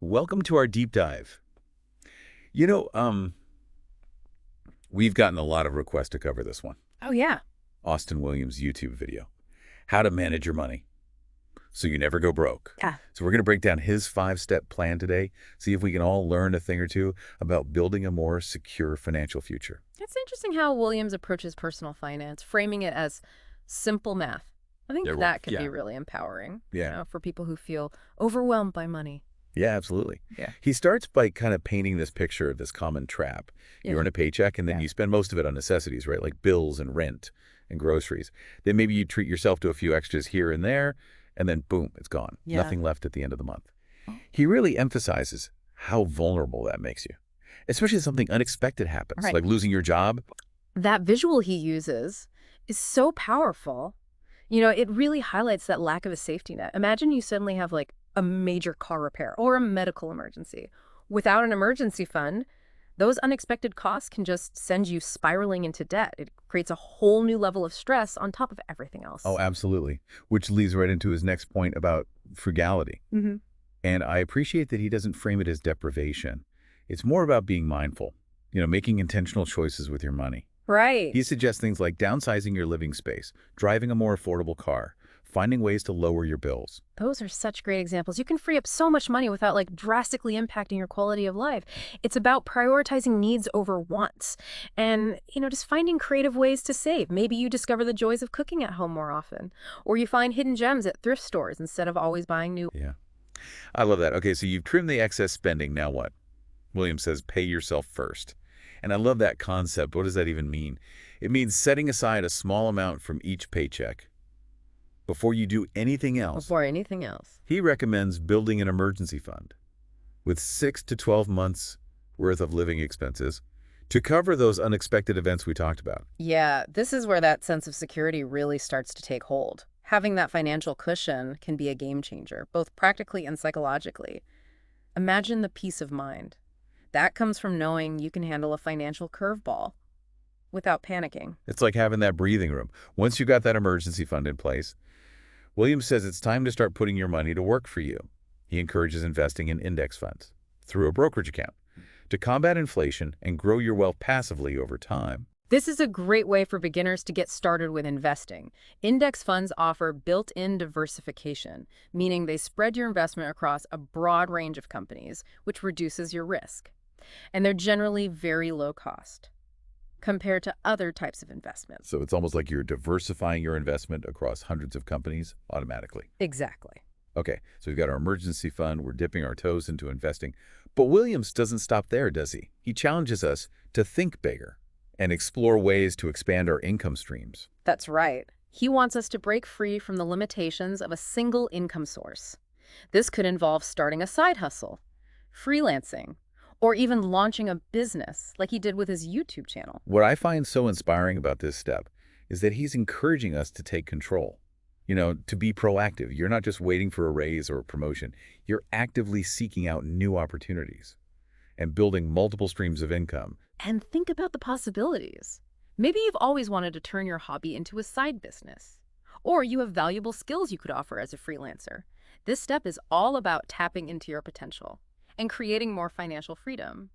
Welcome to our deep dive. You know, um, we've gotten a lot of requests to cover this one. Oh, yeah. Austin Williams' YouTube video, How to Manage Your Money So You Never Go Broke. Yeah. So we're going to break down his 5-step plan today, see if we can all learn a thing or two about building a more secure financial future. It's interesting how Williams approaches personal finance, framing it as simple math. I think that could be really empowering, Yeah. for people who feel overwhelmed by money. Yeah, absolutely. Yeah. He starts by kind of painting this picture of this common trap. You Yeah. earn a paycheck and then Yeah. you spend most of it on necessities, right? Like bills and rent and groceries. Then maybe you treat yourself to a few extras here and there, and then boom, it's gone. Yeah. Nothing left at the end of the month. He really emphasizes how vulnerable that makes you, especially if something unexpected happens, Right. like losing your job. That visual he uses is so powerful. It really highlights that lack of a safety net. Imagine you suddenly have like a major car repair or a medical emergency. Without an emergency fund, those unexpected costs can just send you spiraling into debt. It creates a whole new level of stress on top of everything else. Oh, absolutely. Which leads right into his next point about frugality. Mm-hmm. And I appreciate that he doesn't frame it as deprivation. It's more about being mindful, making intentional choices with your money. Right. He suggests things like downsizing your living space, driving a more affordable car, finding ways to lower your bills. Those are such great examples. You can free up so much money without like drastically impacting your quality of life. It's about prioritizing needs over wants and, just finding creative ways to save. Maybe you discover the joys of cooking at home more often, or you find hidden gems at thrift stores instead of always buying new. Yeah, I love that. Okay, so you've trimmed the excess spending. Now what? William says pay yourself first. And I love that concept. What does that even mean? It means setting aside a small amount from each paycheck before you do anything else. Before anything else. He recommends building an emergency fund with 6 to 12 months worth of living expenses to cover those unexpected events we talked about. Yeah, this is where that sense of security really starts to take hold. Having that financial cushion can be a game changer, both practically and psychologically. Imagine the peace of mind. That comes from knowing you can handle a financial curveball without panicking. It's like having that breathing room. Once you got that emergency fund in place, Williams says it's time to start putting your money to work for you. He encourages investing in index funds through a brokerage account to combat inflation and grow your wealth passively over time. This is a great way for beginners to get started with investing. Index funds offer built-in diversification, meaning they spread your investment across a broad range of companies, which reduces your risk. And they're generally very low cost compared to other types of investments. So it's almost like you're diversifying your investment across hundreds of companies automatically. Exactly. Okay, so we've got our emergency fund. We're dipping our toes into investing. But Williams doesn't stop there, does he? He challenges us to think bigger and explore ways to expand our income streams. That's right. He wants us to break free from the limitations of a single income source. This could involve starting a side hustle, freelancing, or even launching a business like he did with his YouTube channel. What I find so inspiring about this step is that he's encouraging us to take control, to be proactive. You're not just waiting for a raise or a promotion. You're actively seeking out new opportunities and building multiple streams of income. And think about the possibilities. Maybe you've always wanted to turn your hobby into a side business, or you have valuable skills you could offer as a freelancer. This step is all about tapping into your potential and creating more financial freedom.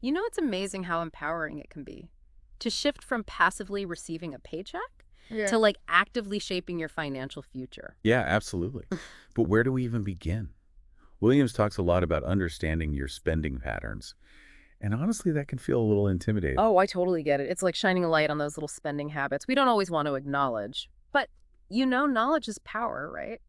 It's amazing how empowering it can be to shift from passively receiving a paycheck to like actively shaping your financial future. Yeah, absolutely. But where do we even begin? Williams talks a lot about understanding your spending patterns. And honestly, that can feel a little intimidating. Oh, I totally get it. It's like shining a light on those little spending habits we don't always want to acknowledge. But, knowledge is power, right?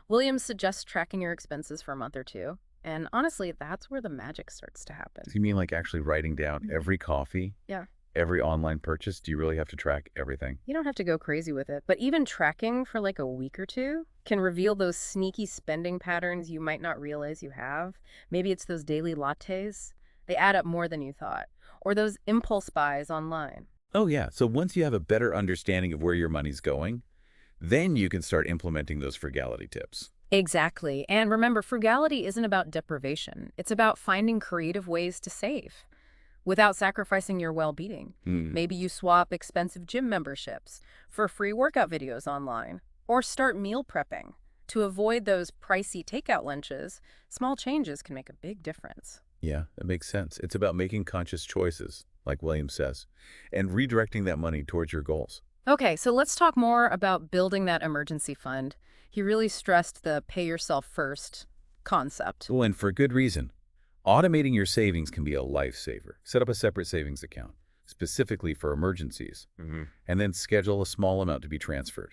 Williams suggests tracking your expenses for a month or two. And honestly, that's where the magic starts to happen. You mean like actually writing down every coffee? Yeah. Every online purchase? Do you really have to track everything? You don't have to go crazy with it, but even tracking for like a week or two can reveal those sneaky spending patterns you might not realize you have. Maybe it's those daily lattes. They add up more than you thought. Or those impulse buys online. Oh, yeah. So once you have a better understanding of where your money's going, then you can start implementing those frugality tips. Exactly. And remember, frugality isn't about deprivation. It's about finding creative ways to save without sacrificing your well-being. Maybe you swap expensive gym memberships for free workout videos online, or start meal prepping To avoid those pricey takeout lunches, small changes can make a big difference. Yeah, that makes sense. It's about making conscious choices, like Williams says, and redirecting that money towards your goals. Okay, so let's talk more about building that emergency fund. He really stressed the pay yourself first concept. Well, and for good reason. Automating your savings can be a lifesaver. Set up a separate savings account, specifically for emergencies, and then schedule a small amount to be transferred.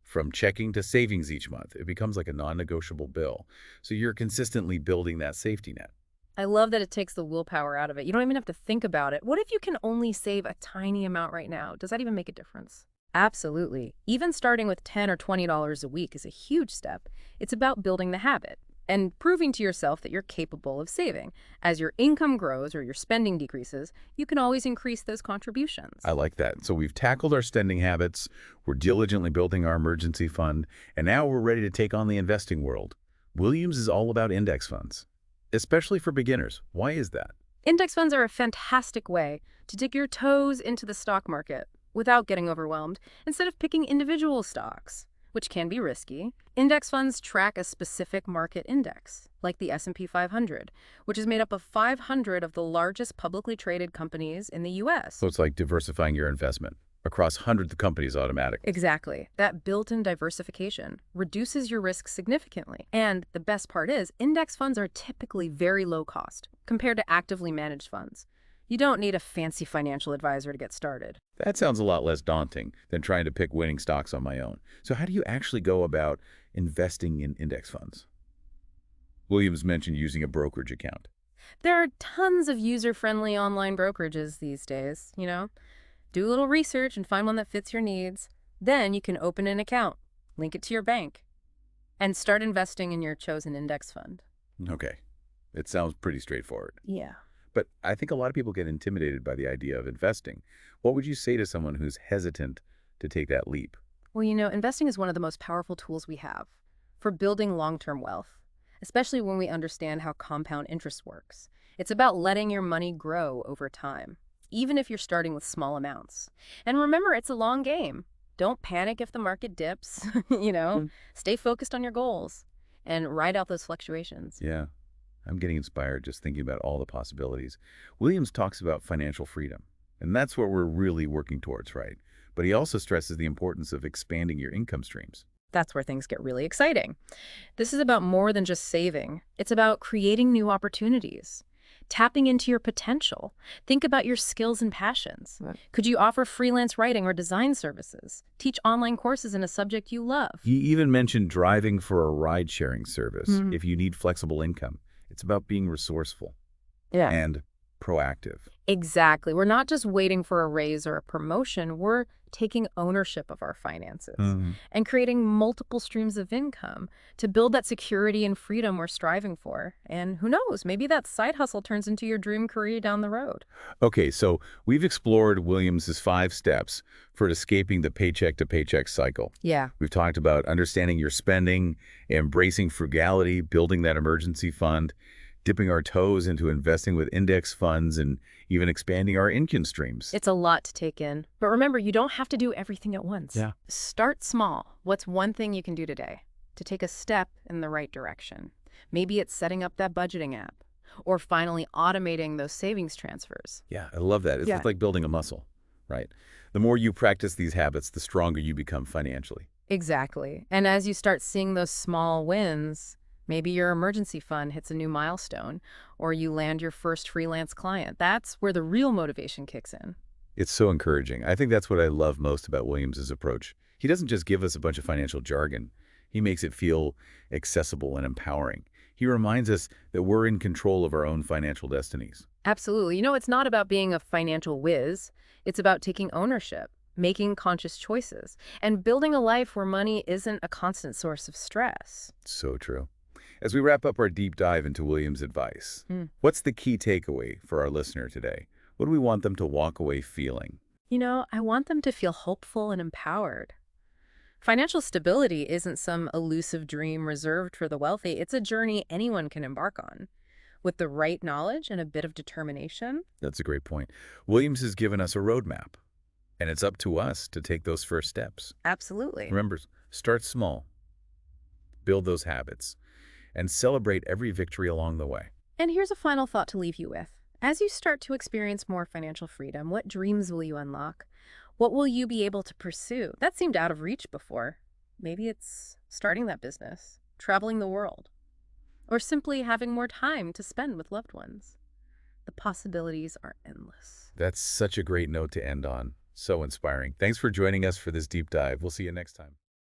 From checking to savings each month, it becomes like a non-negotiable bill, so you're consistently building that safety net. I love that it takes the willpower out of it. You don't even have to think about it. What if you can only save a tiny amount right now? Does that even make a difference? Absolutely. Even starting with $10 or $20 a week is a huge step. It's about building the habit and proving to yourself that you're capable of saving. As your income grows or your spending decreases, you can always increase those contributions. I like that. So we've tackled our spending habits, we're diligently building our emergency fund, and now we're ready to take on the investing world. Williams is all about index funds, especially for beginners. Why is that? Index funds are a fantastic way to dip your toes into the stock market without getting overwhelmed, instead of picking individual stocks, which can be risky. Index funds track a specific market index, like the S&P 500, which is made up of 500 of the largest publicly traded companies in the U.S. So it's like diversifying your investment across hundreds of companies automatically. Exactly. That built-in diversification reduces your risk significantly. And the best part is, index funds are typically very low cost compared to actively managed funds. You don't need a fancy financial advisor to get started. That sounds a lot less daunting than trying to pick winning stocks on my own. So how do you actually go about investing in index funds? Williams mentioned using a brokerage account. There are tons of user-friendly online brokerages these days, Do a little research and find one that fits your needs. Then you can open an account, link it to your bank, and start investing in your chosen index fund. Okay, it sounds pretty straightforward. Yeah. But I think a lot of people get intimidated by the idea of investing. What would you say to someone who's hesitant to take that leap? Well, investing is one of the most powerful tools we have for building long-term wealth, especially when we understand how compound interest works. It's about letting your money grow over time, even if you're starting with small amounts. And remember, it's a long game. Don't panic if the market dips, Stay focused on your goals and ride out those fluctuations. Yeah, I'm getting inspired just thinking about all the possibilities. Williams talks about financial freedom, and that's what we're really working towards, right? But he also stresses the importance of expanding your income streams. That's where things get really exciting. This is about more than just saving. It's about creating new opportunities, tapping into your potential. Think about your skills and passions. Right. Could you offer freelance writing or design services? Teach online courses in a subject you love? He even mentioned driving for a ride-sharing service if you need flexible income. It's about being resourceful and proactive. Exactly. We're not just waiting for a raise or a promotion. We're taking ownership of our finances and creating multiple streams of income to build that security and freedom we're striving for. And who knows, maybe that side hustle turns into your dream career down the road. Okay, so we've explored Williams's 5 steps for escaping the paycheck-to-paycheck cycle. Yeah. We've talked about understanding your spending, embracing frugality, building that emergency fund, dipping our toes into investing with index funds, and even expanding our income streams. It's a lot to take in. But remember, you don't have to do everything at once. Yeah. Start small. What's one thing you can do today to take a step in the right direction? Maybe it's setting up that budgeting app or finally automating those savings transfers. Yeah, I love that. It's just like building a muscle, right? The more you practice these habits, the stronger you become financially. Exactly. And as you start seeing those small wins, maybe your emergency fund hits a new milestone, or you land your first freelance client. That's where the real motivation kicks in. It's so encouraging. I think that's what I love most about Williams's approach. He doesn't just give us a bunch of financial jargon. He makes it feel accessible and empowering. He reminds us that we're in control of our own financial destinies. Absolutely. It's not about being a financial whiz. It's about taking ownership, making conscious choices, and building a life where money isn't a constant source of stress. So true. As we wrap up our deep dive into Williams' advice, what's the key takeaway for our listener today? What do we want them to walk away feeling? I want them to feel hopeful and empowered. Financial stability isn't some elusive dream reserved for the wealthy. It's a journey anyone can embark on. With the right knowledge and a bit of determination. That's a great point. Williams has given us a roadmap, and it's up to us to take those first steps. Absolutely. Remember, start small. build those habits, and celebrate every victory along the way. And here's a final thought to leave you with. As you start to experience more financial freedom, what dreams will you unlock? What will you be able to pursue? That seemed out of reach before. Maybe it's starting that business, traveling the world, or simply having more time to spend with loved ones. The possibilities are endless. That's such a great note to end on. So inspiring. Thanks for joining us for this deep dive. We'll see you next time.